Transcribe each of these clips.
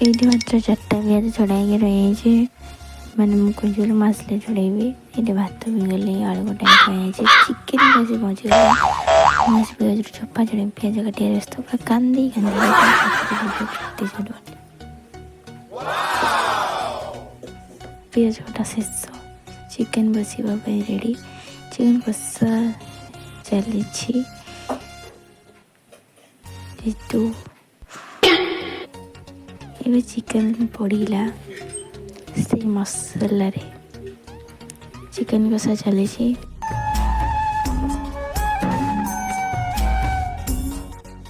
ये मात्र 4टा पिज छड़ाई रही मैंने मुझे मसले छड़ेबी ये भात भी गले आलू गोटा खाई चिकेन बस मजी मस पिज चोपा छड़े पिज काटे व्यस्त पूरा कांदी पिज कटा शेष चिकेन बसवा रेडी चिकेन कषा चली ये चिकेन पड़ा से मसला रे चिकेन कषा चली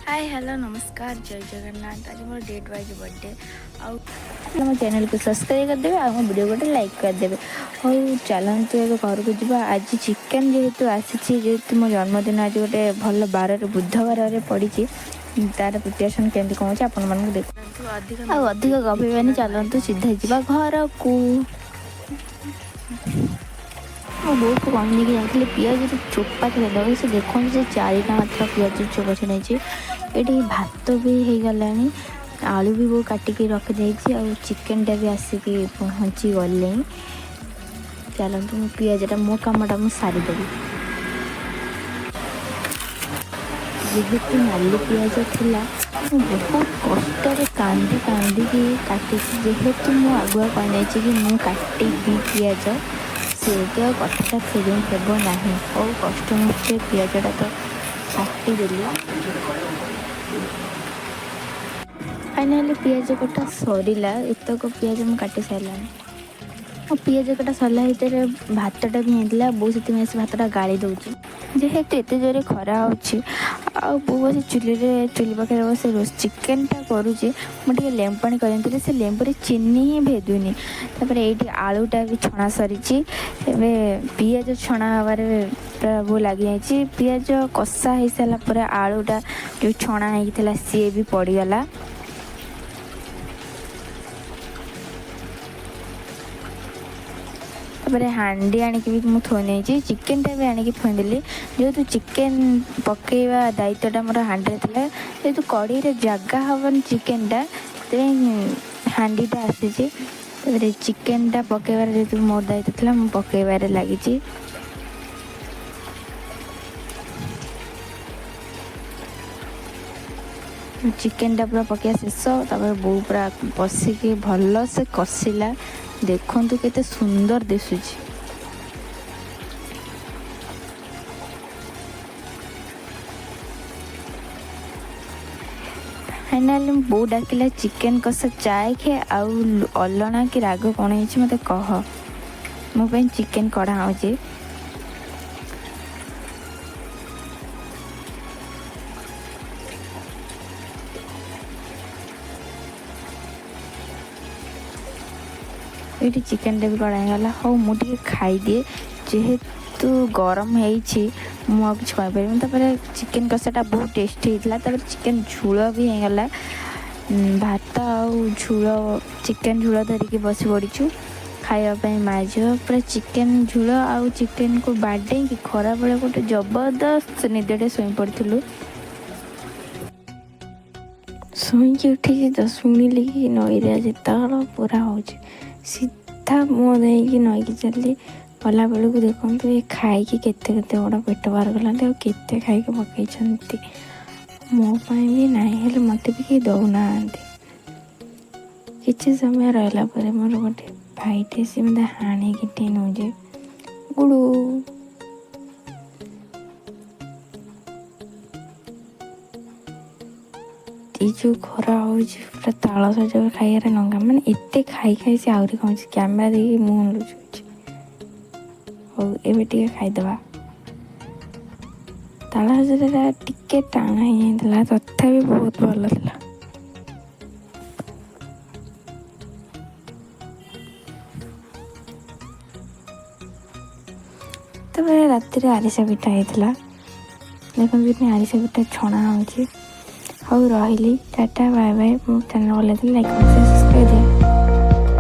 हाय हेलो नमस्कार जय जगन्नाथ आज मोर डेट वाइज बर्थडे आम चैनल को सब्सक्राइब करदे आम वीडियो गोटे लाइक करदे और चलतु ए घर को जा आज चिकेन जेहेतु आसी जेहेतु मो जन्मदिन आज गोटे भल बार बुधवार पड़ी तार प्रिपरेसन केमती कौन आपण देख अधिक गपेबानी चलतु सीधा जा घर को मो बो को कम लेके जाती पिज चोपा छड़े से देखते से 4टा मात्र पिज चोपा छड़ाई ये भात भी हो गला आलू भी वो काटिक रखी चिकेनटा भी आसिक पहुँची गले चलते मो पिजटा मो कमटा मुझे सारीदेवी जेहेतु नाली पिज था बहुत कष्ट कांदी काटी जेहेतु मुझे आगुआ कही कि मुझे काटी पिज से कथा फिल्म हेब ना और कष्ट मुझे पिजटा तो काटिदेली फाइनाली पिज कटा सरला एतक पिज मुझे काटी सारा पिज कटा सरला भितर भातटा भी होता बो से भातटा गाड़ी दूची जेहेतु एत जोरे खरा हो बस चुली पाखे बस चिकेनटा करुचे मुझे लेंपणी कर से लेंबू चीनी ही भेदुनी तापर ये आलूटा भी छणा सरी पिज छणा हबार पूरा वो लगी जाए पिज कषा हो सारापर आलूटा जो छणा होता सी भी पड़गला हांडी आणिक भी मुझे थोई नहीं चिकेनटा भी आणिक थोईदेली जेहेतु चिकेन पकेवा दायित्वटा मोर हांडी था जेहेतु कड़े जगह हेन चिकेनटा से हांडीटा आसी चिकेनटा पकेबार जेहेतु मोर दायित्व था मुझे पकेबार लगी चिकेनटा पूरा पकड़ा शेष तापर बो पूरा बसिक भल से कषिला देखु केते सुंदर दिशुची फाइनाली बो डाकिला चिकेन कषा चाय खे आउ अलना कि राग कौन है मत कह मो चिकेन कढ़ा हो ये चिकेन भी कड़ाईगला हाँ मुझे खाईदिए जेहेतु गरम होती मुझे चिकेन कषाटा बहुत टेस्टी होता चिकेन झोल भी होगला भात झोल चिकेन झोल धरिकी बस पड़ीचु खावाई माज पूरा चिकेन झोल आउ चिकेन को बाडे कि खरा बेले गोटे जबरदस्त निदटे शोई पड़ू शोईकी उठी तो शुणिली कि नईरे आज ताल पूरा हो सीधा मुँह देकी नईकी चली गला बेलू देखो ये खाई केते बड़ पेट बाहर गला केते खाई पकई मोपाई भी ना मत भी कहीं दौना किसी समय रहा मोर गोटे भाईटे सी मत हाणिकी नौजे गुड़ू ये जो खरा हो पूरा ताल सजग खाइबार नंगा मैंने एत खाई से आहरी कौन कैमेरा देखिए मुँह लुचुच एवं खाईदे ताल सजटा टिके टाण हो तथा बहुत भल था तब राति आरिसा पिठा होता देखते आरिसा पिठा छणा हो रही टाटा बाय बाय चैनल भल लाइक सब्सक्राइब